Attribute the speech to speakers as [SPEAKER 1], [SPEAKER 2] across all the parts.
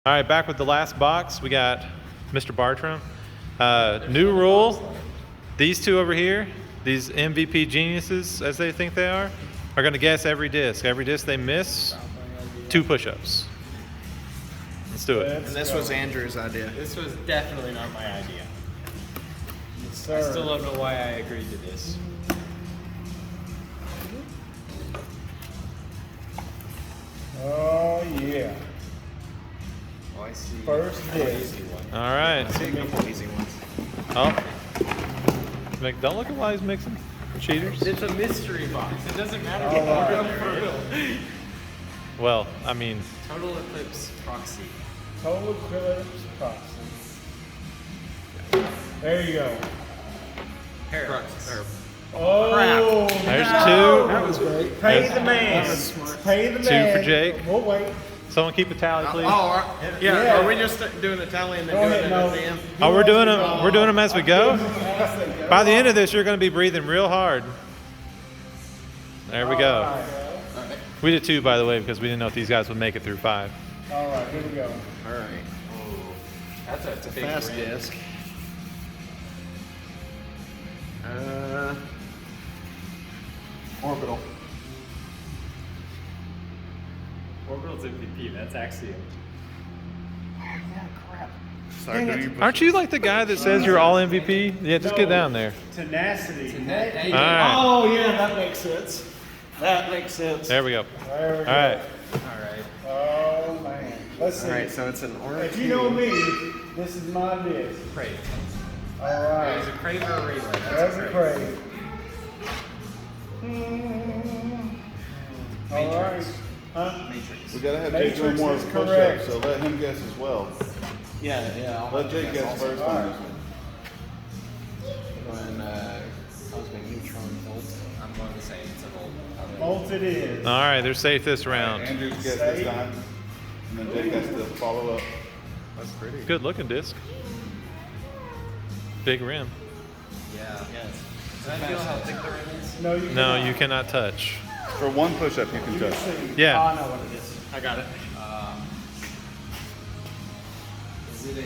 [SPEAKER 1] All right, back with the last box. We got Mr. Bartram. New rule, these two over here, these MVP geniuses, as they think they are going to guess every disc. Every disc they miss, 2 push-ups. Let's do it.
[SPEAKER 2] And this was Andrew's idea.
[SPEAKER 3] This was definitely not my idea.
[SPEAKER 4] Yes,
[SPEAKER 3] I
[SPEAKER 4] sir.
[SPEAKER 3] still don't know why I agreed to this.
[SPEAKER 4] Oh, yeah.
[SPEAKER 3] Oh, I see.
[SPEAKER 4] First disc.
[SPEAKER 3] Easy one.
[SPEAKER 1] All right.
[SPEAKER 2] I see a couple easy ones.
[SPEAKER 1] Oh. Don't look at why he's mixing. Cheaters.
[SPEAKER 3] It's a mystery box. It doesn't matter
[SPEAKER 4] All
[SPEAKER 3] what
[SPEAKER 4] right.
[SPEAKER 3] number.
[SPEAKER 1] Well, I mean,
[SPEAKER 3] Total Eclipse Proxy.
[SPEAKER 4] Total Eclipse Proxy. There you go.
[SPEAKER 3] Paradox.
[SPEAKER 4] Oh,
[SPEAKER 1] there's
[SPEAKER 4] no.
[SPEAKER 1] 2.
[SPEAKER 2] That was great.
[SPEAKER 4] Pay
[SPEAKER 1] That's-
[SPEAKER 4] the man.
[SPEAKER 2] That was smart.
[SPEAKER 4] Pay the
[SPEAKER 1] 2
[SPEAKER 4] man.
[SPEAKER 1] for Jake.
[SPEAKER 4] We'll wait.
[SPEAKER 1] Someone keep a tally, please.
[SPEAKER 2] Yeah.
[SPEAKER 4] Yeah.
[SPEAKER 2] Are we just doing a tally and then
[SPEAKER 4] Go
[SPEAKER 2] doing
[SPEAKER 4] ahead,
[SPEAKER 2] it
[SPEAKER 4] no.
[SPEAKER 2] at the end?
[SPEAKER 1] Oh, we're doing them. We're doing them as we go.
[SPEAKER 4] As they go.
[SPEAKER 1] By the end of this, you're going to be breathing real hard. There we go.
[SPEAKER 4] All right.
[SPEAKER 1] We did 2, by the way, because we didn't know if these guys would make it through 5.
[SPEAKER 4] All right, here we go.
[SPEAKER 2] All right.
[SPEAKER 3] That's a big
[SPEAKER 2] Fast
[SPEAKER 3] ring.
[SPEAKER 2] disc. Orbital.
[SPEAKER 3] Orbital's MVP. That's Axiom.
[SPEAKER 2] Sorry, do you
[SPEAKER 1] Aren't you like the guy that says you're all MVP? Yeah, just get down there.
[SPEAKER 4] Tenacity.
[SPEAKER 3] Tenacity.
[SPEAKER 1] All right.
[SPEAKER 2] Oh, yeah, that makes sense. That makes sense.
[SPEAKER 1] There we go.
[SPEAKER 4] There we
[SPEAKER 1] All
[SPEAKER 4] go.
[SPEAKER 1] right.
[SPEAKER 3] All right.
[SPEAKER 4] Oh, man. Let's see.
[SPEAKER 2] All right, so it's an orange.
[SPEAKER 4] If you know me, this is my disc.
[SPEAKER 3] Crave.
[SPEAKER 4] All
[SPEAKER 3] Is
[SPEAKER 4] right.
[SPEAKER 3] a Crave or a Relay?
[SPEAKER 4] There's a Crave. All right. Huh?
[SPEAKER 3] Matrix.
[SPEAKER 5] We gotta have Jake doing
[SPEAKER 4] Matrix
[SPEAKER 5] more
[SPEAKER 4] is
[SPEAKER 5] push-ups,
[SPEAKER 4] correct.
[SPEAKER 5] so let him guess as well.
[SPEAKER 2] Yeah. I'll
[SPEAKER 5] Let Jake guess first
[SPEAKER 4] All
[SPEAKER 5] on
[SPEAKER 4] right.
[SPEAKER 5] this one.
[SPEAKER 2] When cosmic neutron volt.
[SPEAKER 3] I'm going to say it's a Volt.
[SPEAKER 4] Bolt it is.
[SPEAKER 1] All right, they're safe this round.
[SPEAKER 5] Andrew's guess
[SPEAKER 4] Safe.
[SPEAKER 5] this time, and then Jake has to follow up.
[SPEAKER 3] That's pretty.
[SPEAKER 1] Good looking disc. Big rim.
[SPEAKER 3] Yeah. Yes. Can I feel how thick the rim is?
[SPEAKER 4] No, you
[SPEAKER 1] No,
[SPEAKER 4] cannot.
[SPEAKER 1] you cannot touch.
[SPEAKER 5] For 1 push-up, you can
[SPEAKER 4] You
[SPEAKER 5] touch.
[SPEAKER 4] can see.
[SPEAKER 1] Yeah.
[SPEAKER 4] Oh, I know what it is.
[SPEAKER 2] I got it.
[SPEAKER 3] Is it a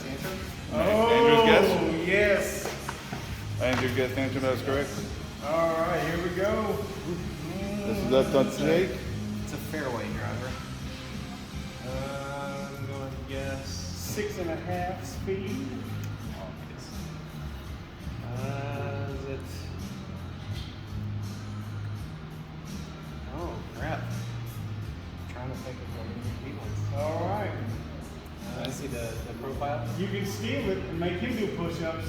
[SPEAKER 3] Tantrum?
[SPEAKER 5] Andrew's guess?
[SPEAKER 4] Oh, yes.
[SPEAKER 5] Andrew's guess, Tantrum, that's correct.
[SPEAKER 4] All right, here we go.
[SPEAKER 5] This is up to Jake.
[SPEAKER 3] It's a fairway driver.
[SPEAKER 4] I'm going to guess 6.5 speed.
[SPEAKER 3] Is it? Oh crap! I'm trying to think of what MVP ones.
[SPEAKER 4] All right.
[SPEAKER 3] I see the profile.
[SPEAKER 4] You can steal it and make him do push-ups.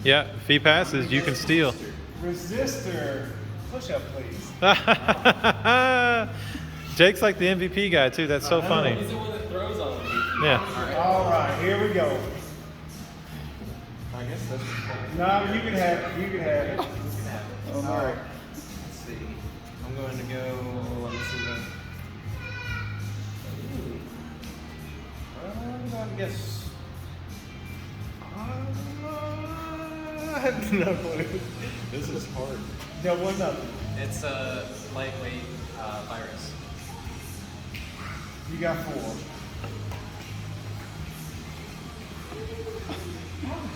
[SPEAKER 1] Yeah, if he passes, you can steal.
[SPEAKER 4] Resistor. Push-up, please.
[SPEAKER 1] Jake's like the MVP guy, too. That's so funny.
[SPEAKER 3] He's the one that throws all of these.
[SPEAKER 1] Yeah.
[SPEAKER 4] All right, here we go.
[SPEAKER 3] I guess that's.
[SPEAKER 4] No, you can have it. You can have it.
[SPEAKER 5] Oh,
[SPEAKER 4] All
[SPEAKER 5] no.
[SPEAKER 4] right.
[SPEAKER 3] Let's see. I'm going to go. Let me see the. I'm going to guess. I have no clue. This is hard.
[SPEAKER 4] Yeah, what's up?
[SPEAKER 3] It's a lightweight virus.
[SPEAKER 4] You got 4.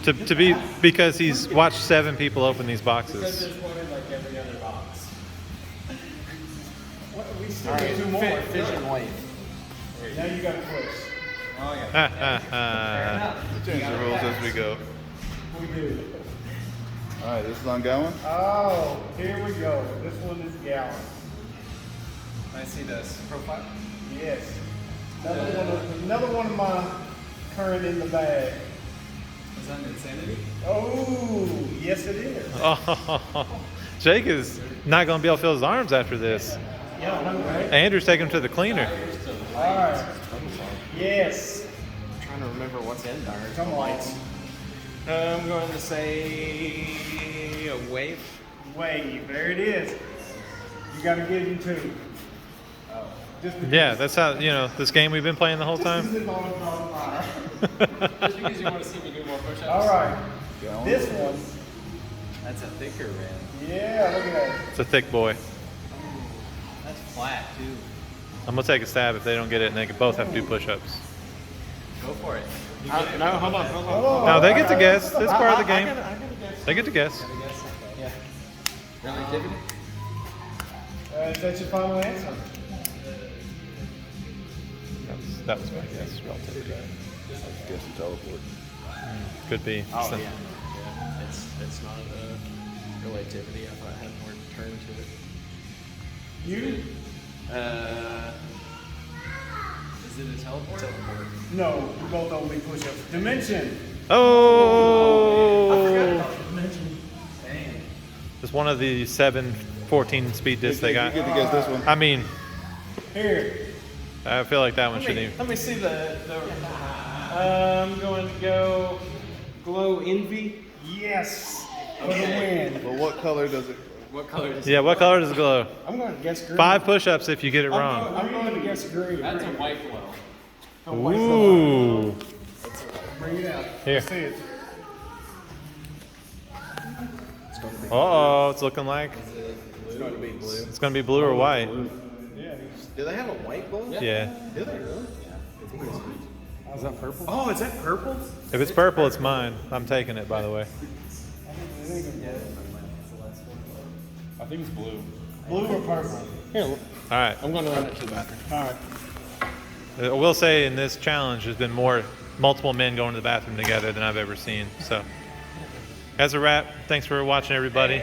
[SPEAKER 1] To be because he's watched 7 people open these
[SPEAKER 3] Because
[SPEAKER 1] boxes.
[SPEAKER 3] there's one in like every other box.
[SPEAKER 4] What, we still
[SPEAKER 2] All
[SPEAKER 4] got
[SPEAKER 2] right,
[SPEAKER 4] 2 more.
[SPEAKER 2] fission wave.
[SPEAKER 4] Now you got to push.
[SPEAKER 3] Oh yeah.
[SPEAKER 1] Ha, ha,
[SPEAKER 5] Change the rules as we go.
[SPEAKER 4] We do.
[SPEAKER 5] All right, this is on Gowan.
[SPEAKER 4] Oh, here we go. This one is Gallon.
[SPEAKER 3] I see this profile.
[SPEAKER 4] Yes. Another one of my current in the bag.
[SPEAKER 3] Is that Insanity?
[SPEAKER 4] Oh, yes it is.
[SPEAKER 1] ha. Jake is not going to be able to feel his arms after this.
[SPEAKER 4] Yeah, I know, right?
[SPEAKER 1] Andrew's taking him to the cleaner.
[SPEAKER 4] All right. Yes.
[SPEAKER 2] I'm trying to remember what's in there.
[SPEAKER 4] Come on.
[SPEAKER 2] I'm going to say a wave.
[SPEAKER 4] Wave. There it is. You got to get him 2. Just because.
[SPEAKER 1] Yeah, that's how, this game we've been playing the whole time.
[SPEAKER 4] This is on fire.
[SPEAKER 3] Just because you want to see me do more push-ups.
[SPEAKER 4] All right.
[SPEAKER 5] Gowan.
[SPEAKER 4] This one.
[SPEAKER 3] That's a thicker rim.
[SPEAKER 4] Yeah, look at that.
[SPEAKER 1] It's a thick boy.
[SPEAKER 3] That's flat too.
[SPEAKER 1] I'm going to take a stab if they don't get it, and they can both have to do push-ups.
[SPEAKER 2] Go for it. No, hold on.
[SPEAKER 1] No, they get to guess. That's part of the game.
[SPEAKER 2] I gotta guess.
[SPEAKER 1] They get to guess.
[SPEAKER 2] Gotta guess. Yeah. Relativity?
[SPEAKER 4] Is that your final answer?
[SPEAKER 1] That was my guess. Relativity.
[SPEAKER 5] Guess and teleport.
[SPEAKER 1] Could be.
[SPEAKER 2] Oh,
[SPEAKER 1] So-
[SPEAKER 2] yeah. It's not relativity. I thought it had more turn to it.
[SPEAKER 4] You?
[SPEAKER 2] Is it a teleport? Teleport.
[SPEAKER 4] No, you both owe me push-ups. Dimension.
[SPEAKER 1] Oh!
[SPEAKER 4] Dimension.
[SPEAKER 2] Dang.
[SPEAKER 1] It's one of the 7 14 speed discs they
[SPEAKER 5] You
[SPEAKER 1] got.
[SPEAKER 5] get to guess this one.
[SPEAKER 1] I mean,
[SPEAKER 4] Here.
[SPEAKER 1] I feel like that one should even.
[SPEAKER 2] Let me see the I'm going to go Glow Envy.
[SPEAKER 4] Yes. For the
[SPEAKER 2] Okay.
[SPEAKER 4] win.
[SPEAKER 5] But what color does it?
[SPEAKER 2] What color is
[SPEAKER 1] Yeah, what color does it glow?
[SPEAKER 4] I'm going to guess green.
[SPEAKER 1] 5 push-ups if you get it wrong.
[SPEAKER 4] I'm going to guess green.
[SPEAKER 2] That's a white glow.
[SPEAKER 1] Ooh.
[SPEAKER 4] Bring it out.
[SPEAKER 1] Here.
[SPEAKER 4] Let's see it.
[SPEAKER 1] Oh, it's looking like
[SPEAKER 2] It's going to be blue.
[SPEAKER 1] it's gonna be blue or white.
[SPEAKER 4] Yeah.
[SPEAKER 2] Do they have a white glow?
[SPEAKER 1] Yeah.
[SPEAKER 2] Do they really? Is that purple? Oh, is that purple?
[SPEAKER 1] If it's purple, it's mine. I'm taking it, by the way.
[SPEAKER 2] I think it's blue.
[SPEAKER 4] Blue or purple?
[SPEAKER 2] Here,
[SPEAKER 1] All right.
[SPEAKER 2] I'm going to run it to the bathroom.
[SPEAKER 4] All right.
[SPEAKER 1] I will say in this challenge, there's been multiple men going to the bathroom together than I've ever seen. So, as a wrap, thanks for watching, everybody.